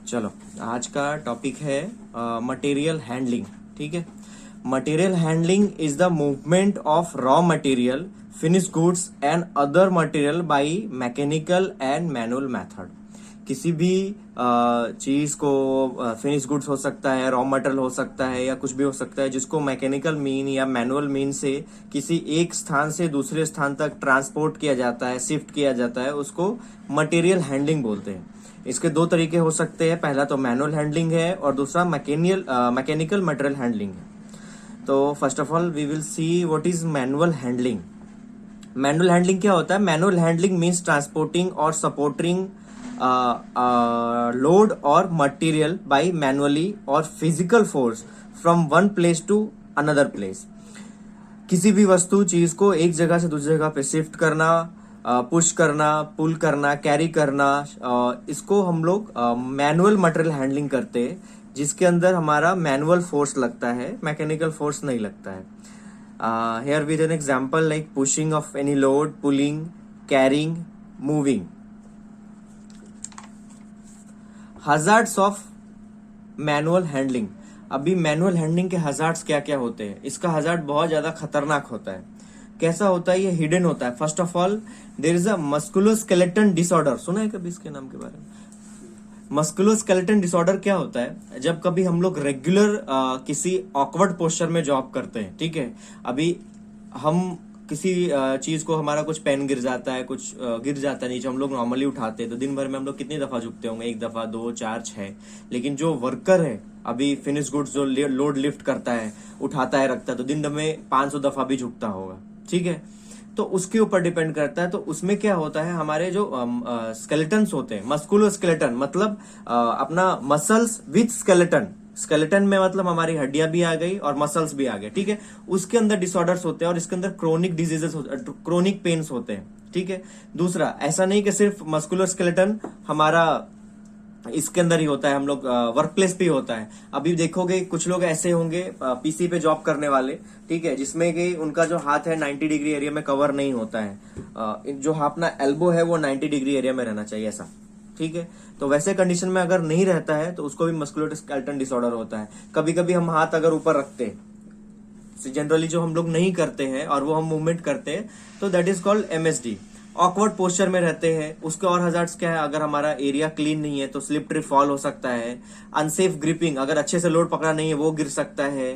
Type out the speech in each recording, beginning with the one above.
चलो, आज का टॉपिक है मटेरियल हैंडलिंग। ठीक है। Material handling is the movement of raw material, finish goods and other material by mechanical and manual method. किसी भी चीज को फिनिश गुड्स हो सकता है, रॉ मटेरियल हो सकता है, या कुछ भी हो सकता है जिसको मैकेनिकल मीन या मैनुअल मीन से किसी एक स्थान से दूसरे स्थान तक ट्रांसपोर्ट किया जाता है, शिफ्ट किया जाता है, उसको मटेरियल हैंडलिंग बोलते हैं। इसके दो तरीके हो सकते हैं, पहला तो मैनुअल हैंडलिंग है और दूसरा मैकेनिकल मटेरियल हैंडलिंग है। तो first of all we will see what is manual handling. Manual handling क्या होता है? मैनुअल हैंडलिंग मीन्स ट्रांसपोर्टिंग और सपोर्टिंग लोड और मटेरियल बाय मैनुअली और physical force from one place to another place. किसी भी वस्तु चीज को एक जगह से दूसरी जगह पे शिफ्ट करना, पुश करना, पुल करना, कैरी करना, इसको हम लोग मैनुअल मटेरियल हैंडलिंग करते हैं, जिसके अंदर हमारा मैनुअल फोर्स लगता है, मैकेनिकल फोर्स नहीं लगता है। Here with an example like pushing of any load, pulling, carrying, moving. Hazards of manual handling. अभी मैनुअल हैंडलिंग के हजार्ड्स क्या क्या होते हैं? इसका हजार्ड बहुत ज्यादा खतरनाक होता है। कैसा होता है? ये हिडन होता है। First of all there is a musculoskeleton disorder. सुना है कभी इसके नाम के बारे में? मस्कुलोस्केलेटन डिसऑर्डर क्या होता है? जब कभी हम लोग रेगुलर किसी ऑकवर्ड पोस्चर में जॉब करते हैं, ठीक है, अभी हम किसी चीज को, हमारा कुछ पेन गिर जाता है, कुछ गिर जाता है नीचे, हम लोग नॉर्मली उठाते हैं, तो दिन भर में हम लोग कितनी दफा झुकते होंगे? एक दफा, दो, चार, छह। लेकिन जो वर्कर है, अभी फिनिश गुड्स जो लोड लिफ्ट करता है, उठाता है, रखता है, तो दिन में 500 दफा भी झुकता होगा। ठीक है। तो उसके ऊपर डिपेंड करता है। तो उसमें क्या होता है, हमारे जो स्केलेटन्स होते हैं, मस्कुलोस्केलेटन मतलब अपना मसल्स विथ स्केलेटन। स्केलेटन में मतलब हमारी हड्डियां भी आ गई और मसल्स भी आ गए। ठीक है। उसके अंदर डिसऑर्डर्स होते हैं और इसके अंदर क्रोनिक डिजीजेस, क्रोनिक पेन्स होते हैं। ठीक है। दूसरा, ऐसा नहीं कि सिर्फ मस्कुलोस्केलेटन हमारा इसके अंदर ही होता है, हम लोग वर्क प्लेस पे होता है। अभी देखोगे कुछ लोग ऐसे होंगे पीसी पे जॉब करने वाले, ठीक है, जिसमें कि उनका जो हाथ है 90 डिग्री एरिया में कवर नहीं होता है। जो अपना एल्बो है वो 90 डिग्री एरिया में रहना चाहिए, ऐसा। ठीक है। तो वैसे कंडीशन में अगर नहीं रहता है तो उसको भी मस्कुलोस्केलेटन डिसऑर्डर होता है। कभी कभी हम हाथ अगर ऊपर रखते हैं, जनरली जो हम लोग नहीं करते हैं और वो हम मूवमेंट करते हैं, तो that is called MSD. Awkward posture में रहते हैं, उसके और हजार्ड्स क्या है? अगर हमारा एरिया क्लीन नहीं है तो स्लिप ट्रिप फॉल हो सकता है। अनसेफ ग्रिपिंग, अगर अच्छे से लोड पकड़ा नहीं है वो गिर सकता है।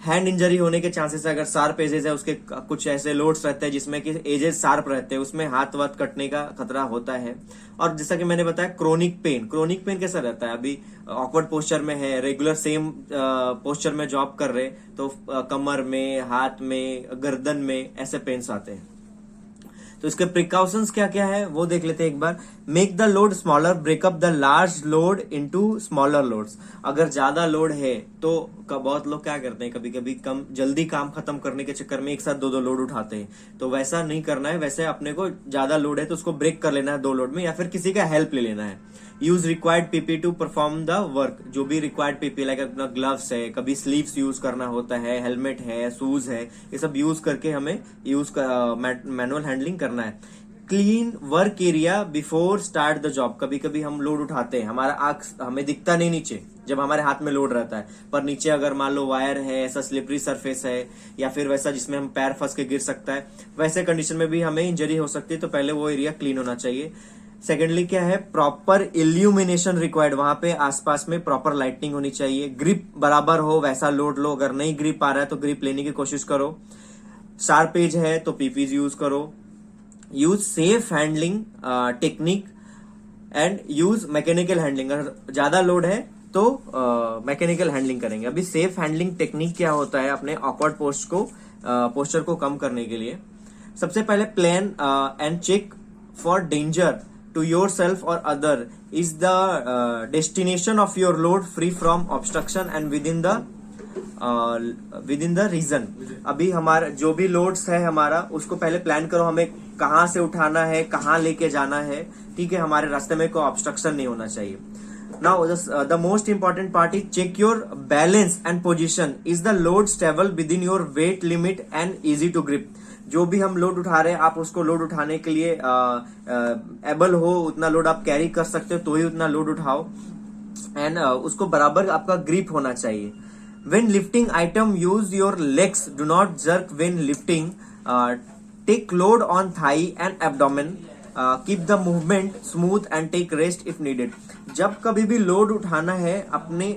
हैंड इंजरी होने के चांसेस है। अगर शार्प एजेस है, उसके कुछ ऐसे लोड्स रहते हैं जिसमें कि एजेस शार्प रहते हैं, उसमें हाथ वाथ कटने का खतरा होता है। और जैसा कि मैंने बताया, क्रोनिक पेन। क्रोनिक पेन कैसा रहता है? अभी ऑकवर्ड पोस्चर में है, रेगुलर सेम पोस्चर में जॉब कर रहे, तो कमर में, हाथ में, गर्दन में ऐसे पेन्स आते हैं। तो इसके प्रिकॉशंस क्या क्या है वो देख लेते हैं एक बार। Make the load smaller, break up the large load into smaller loads. अगर ज्यादा लोड है तो बहुत लोग क्या करते हैं, कभी कभी कम जल्दी काम खत्म करने के चक्कर में एक साथ दो दो लोड उठाते हैं। तो वैसा नहीं करना है। वैसे अपने को ज्यादा लोड है तो उसको ब्रेक कर लेना है 2 लोड में, या फिर किसी का हेल्प ले लेना है। Use required PP two perform the work. जो भी रिक्वायर्ड पीपी, लाइक अपना ग्लव्स है, कभी स्लीव्स यूज करना होता है, हेलमेट है, शूज है, ये सब यूज करके हमें मैनुअल हैंडलिंग करना है। Clean work area before start the job. कभी कभी हम लोड उठाते हैं, हमारा आंख हमें दिखता नहीं नीचे जब हमारे हाथ में लोड रहता है, पर नीचे अगर मान लो वायर है, ऐसा स्लिपरी सरफेस है, या फिर वैसा जिसमें हम पैर फंस के गिर सकता है, वैसे कंडीशन में भी हमें इंजरी हो सकती है। तो पहले वो एरिया क्लीन होना चाहिए। सेकेंडली क्या है? Proper illumination required. वहां पे आसपास में प्रॉपर लाइटिंग होनी चाहिए। ग्रिप बराबर हो वैसा लोड लो। अगर नहीं ग्रिप आ रहा है तो ग्रिप लेने की कोशिश करो। शार्प एज है तो पीपीज यूज करो। Use safe handling technique and use mechanical handling. अगर ज्यादा लोड है तो मैकेनिकल हैंडलिंग करेंगे। अभी सेफ हैंडलिंग टेक्निक क्या होता है अपने ऑकवर्ड पोस्चर को कम करने के लिए? सबसे पहले plan and check for danger to yourself or other. Is the destination of your load free from obstruction and within the region? अभी हमारा जो भी लोड्स है हमारा, उसको पहले प्लान करो, हमें कहाँ से उठाना है, कहाँ लेके जाना है। ठीक है। हमारे रास्ते में कोई ऑब्स्ट्रक्शन नहीं होना चाहिए। Now the most important part is check your balance and position. Is the load stable within your weight limit and easy to grip? जो भी हम लोड उठा रहे हैं, आप उसको लोड उठाने के लिए एबल हो, उतना लोड आप कैरी कर सकते हो तो ही उतना लोड उठाओ। एंड उसको बराबर आपका ग्रिप होना चाहिए. When lifting item, use your legs. Do not jerk when lifting. Take load on thigh and abdomen. Keep the movement smooth and take rest if needed. जब कभी भी लोड उठाना है अपने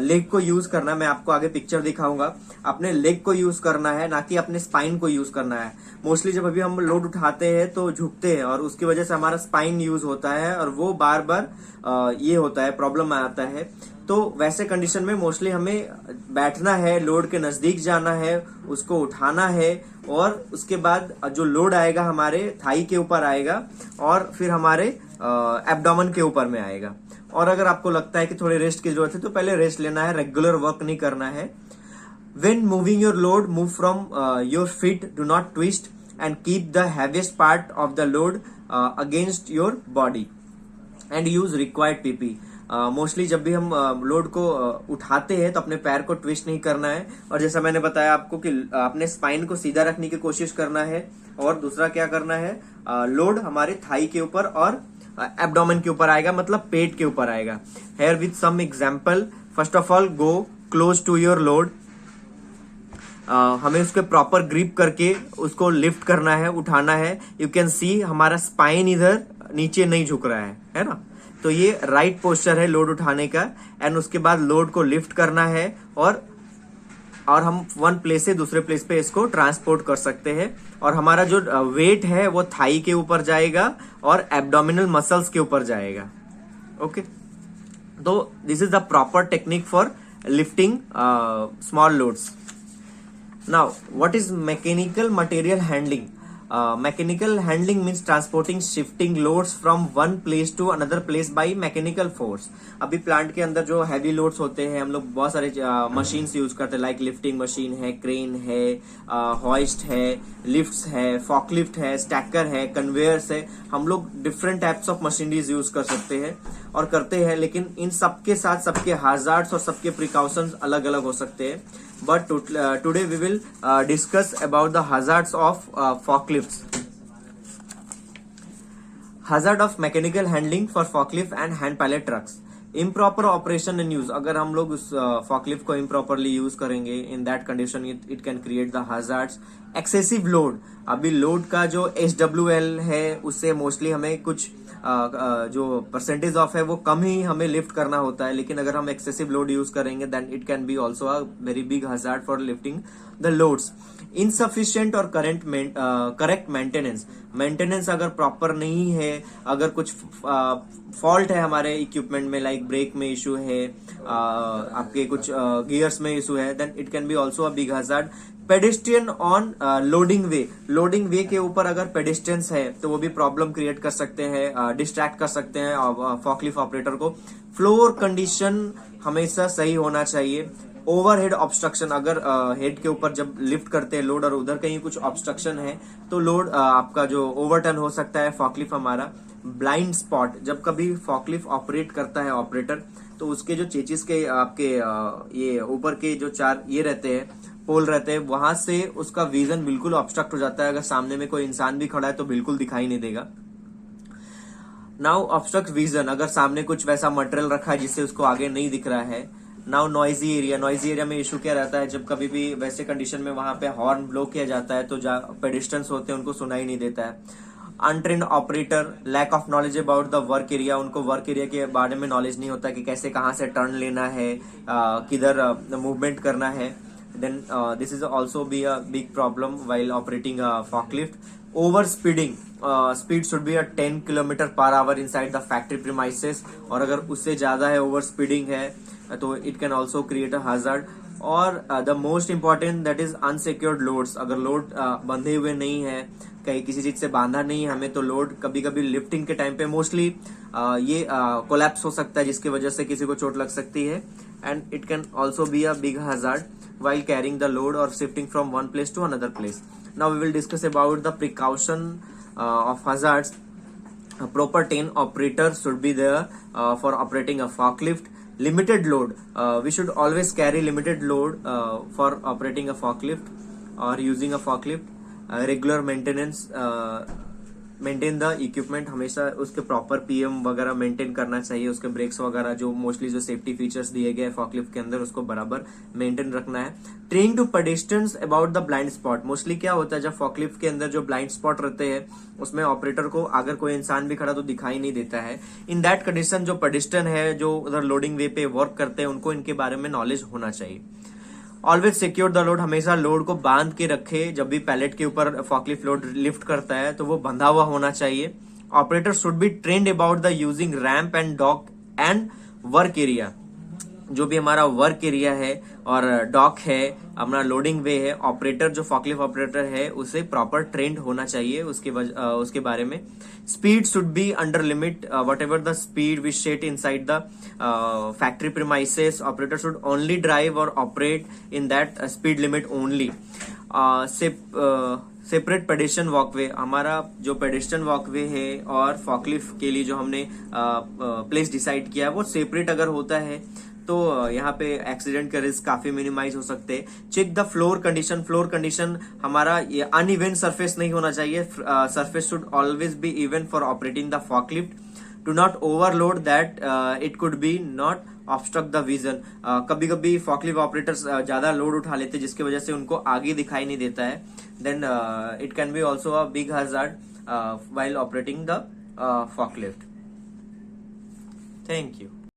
लेग को यूज करना है. मैं आपको आगे पिक्चर दिखाऊंगा. अपने लेग को यूज करना है, ना कि अपने स्पाइन को यूज करना है. मोस्टली जब अभी हम लोड उठाते हैं तो झुकते हैं और उसकी वजह से हमारा स्पाइन यूज होता है और वो बार बार ये होता है, प्रॉब्लम आता है. तो वैसे कंडीशन में मोस्टली हमें बैठना है, लोड के नजदीक जाना है, उसको उठाना है और उसके बाद जो लोड आएगा हमारे थाई के ऊपर आएगा और फिर हमारे एब्डोमेन के ऊपर में आएगा. और अगर आपको लगता है कि थोड़ी रेस्ट की जरूरत है तो पहले रेस्ट लेना है, रेगुलर वर्क नहीं करना है. When moving your load, move from your feet. Do not twist and keep the heaviest part of the load against your body and use required PP. Mostly जब भी हम लोड को उठाते हैं तो अपने पैर को ट्विस्ट नहीं करना है और जैसा मैंने बताया आपको कि अपने स्पाइन को सीधा रखने की कोशिश करना है. और दूसरा क्या करना है, लोड हमारे थाई के ऊपर और एब्डोमेन के ऊपर आएगा, मतलब पेट के ऊपर आएगा. Here with some example. First of all go close to your load. हमें उसके प्रॉपर ग्रिप करके उसको लिफ्ट करना है, उठाना है. यू कैन सी हमारा स्पाइन इधर नीचे नहीं झुक रहा है ना. तो ये राइट पोस्चर है लोड उठाने का. एंड उसके बाद लोड को लिफ्ट करना है और हम वन प्लेस से दूसरे प्लेस पे इसको ट्रांसपोर्ट कर सकते हैं. और हमारा जो वेट है वो थाई के ऊपर जाएगा और एब्डोमिनल मसल्स के ऊपर जाएगा. ओके, तो this is the proper technique for lifting small loads. Now, what is mechanical material handling? Mechanical handling means transporting, shifting loads from one place to another place by mechanical force. अभी plant के अंदर जो heavy loads होते हैं हम लोग बहुत सारे मशीन्स यूज करते हैं, लाइक लिफ्टिंग मशीन है, क्रेन है, हॉइस्ट है, लिफ्ट्स है, फॉकलिफ्ट है, स्टैकर है, कन्वेयर्स है. हम लोग different types of machineries use कर सकते हैं और करते हैं, लेकिन इन सबके साथ सबके हाजार्ड्स और सबके प्रिकॉशंस अलग अलग हो सकते हैं. But today we will discuss about the hazards of forklifts. Hazard of mechanical handling for forklift and hand pallet trucks. Improper operation and use. अगर हम लोग उस forklift को improperly use करेंगे, in that condition it can create the hazards. Excessive load. अभी load का जो SWL है उससे मोस्टली हमें कुछ जो परसेंटेज ऑफ है वो कम ही हमें लिफ्ट करना होता है. लेकिन अगर हम एक्सेसिव लोड यूज करेंगे then it can be also a very big hazard for lifting the loads. Insufficient और करेक्ट मेंटेनेंस अगर प्रॉपर नहीं है, अगर कुछ फॉल्ट है हमारे इक्विपमेंट में, लाइक ब्रेक में इशू है, आपके कुछ गियर्स में इशू है, then it can be also a big hazard. Pedestrian on loading way के ऊपर अगर पेडेस्ट्रियंस है तो वो भी प्रॉब्लम क्रिएट कर सकते हैं, डिस्ट्रैक्ट कर सकते हैं फॉकलिफ्ट ऑपरेटर को. फ्लोर कंडीशन हमेशा सही होना चाहिए. ओवरहेड ऑब्स्ट्रक्शन, अगर हेड के ऊपर जब लिफ्ट करते हैं लोड और उधर कहीं कुछ ऑब्स्ट्रक्शन है तो लोड आपका जो ओवरटर्न हो सकता है फॉकलिफ्ट हमारा. ब्लाइंड स्पॉट, जब कभी फॉकलिफ्ट ऑपरेट करता है ऑपरेटर तो उसके जो चेचिस के आपके ये ऊपर के जो चार ये रहते हैं, पोल रहते हैं, वहां से उसका विजन बिल्कुल ऑब्स्ट्रक्ट हो जाता है. अगर सामने में कोई इंसान भी खड़ा है तो बिल्कुल दिखाई नहीं देगा. नाउ ऑब्स्ट्रक्ट विजन, अगर सामने कुछ वैसा मटेरियल रखा है जिससे उसको आगे नहीं दिख रहा है. नाउ नॉइजी एरिया में इशू क्या रहता है, जब कभी भी वैसे कंडीशन में वहां पे हॉर्न ब्लो किया जाता है तो पेडिस्ट्रेंस होते हैं उनको सुनाई नहीं देता है. Untrained operator, lack of knowledge about the work area, उनको वर्क एरिया के बारे में नॉलेज नहीं होता कि कैसे कहाँ से टर्न लेना है, किधर मूवमेंट करना है. Then this is also be a big problem while operating a forklift. Over speeding, speed should be at 10 km/h inside the factory premises. और अगर उससे ज्यादा है, ओवर स्पीडिंग है, तो it can also create a hazard. और the most important that is unsecured loads. अगर load बंधे हुए नहीं है, कहीं किसी चीज से बांधा नहीं है हमें, तो लोड कभी कभी लिफ्टिंग के टाइम पे मोस्टली ये कोलैप्स हो सकता है जिसकी वजह से किसी को चोट लग सकती है. And it can also be a big hazard while carrying the load or shifting from one place to another place. Now we will discuss about the precaution of hazards. A proper 10 operator should be there for operating a forklift. Limited load. We should always carry limited load for operating a forklift or using a forklift. Regular maintenance maintain the equipment, हमेशा उसके proper PM वगैरह maintain करना चाहिए, उसके breaks वगैरह जो mostly जो safety features दिए गए फॉकलिफ्ट के अंदर उसको बराबर मेंटेन रखना है। Train to pedestrians about the blind spot, mostly क्या होता है जब फॉकलिफ्ट के अंदर जो ब्लाइंड स्पॉट रहते हैं उसमें ऑपरेटर को अगर कोई इंसान भी खड़ा तो दिखाई नहीं देता है। इन दैट कंडीशन जो पेडेस्ट्रियन है जो उधर लोडिंग वे पे वर्क करते हैं उनको इनके बारे में नॉलेज होना चाहिए। ऑलवेज सिक्योर द लोड, हमेशा लोड को बांध के रखे, जब भी पैलेट के ऊपर फॉकलिफ्ट लोड लिफ्ट करता है तो वो बंधा हुआ होना चाहिए। Operator should be trained about the using ramp and dock and work area, जो भी हमारा वर्क एरिया है और डॉक है, अपना लोडिंग वे है, ऑपरेटर जो फॉकलिफ्ट ऑपरेटर है उसे प्रॉपर ट्रेंड होना चाहिए उसके बारे में। Speed should be under limit, whatever the speed we set inside the factory premises, operator should only drive और operate in that speed limit only. Separate pedestrian walkway, हमारा जो pedestrian walkway है और forklift के लिए जो हमने place decide किया है वो सेपरेट अगर होता है तो यहाँ पे एक्सीडेंट का रिस्क काफी मिनिमाइज हो सकते हैं। Check the floor condition, floor condition हमारा ये अनइवन सरफेस नहीं होना चाहिए, surface should always be even for operating the forklift. Do not overload that it could be not obstruct the vision, कभी कभी फॉकलिफ्ट ऑपरेटर्स ज्यादा लोड उठा लेते हैं जिसकी वजह से उनको आगे दिखाई नहीं देता है, then it can be also a big hazard while operating the forklift. Thank you.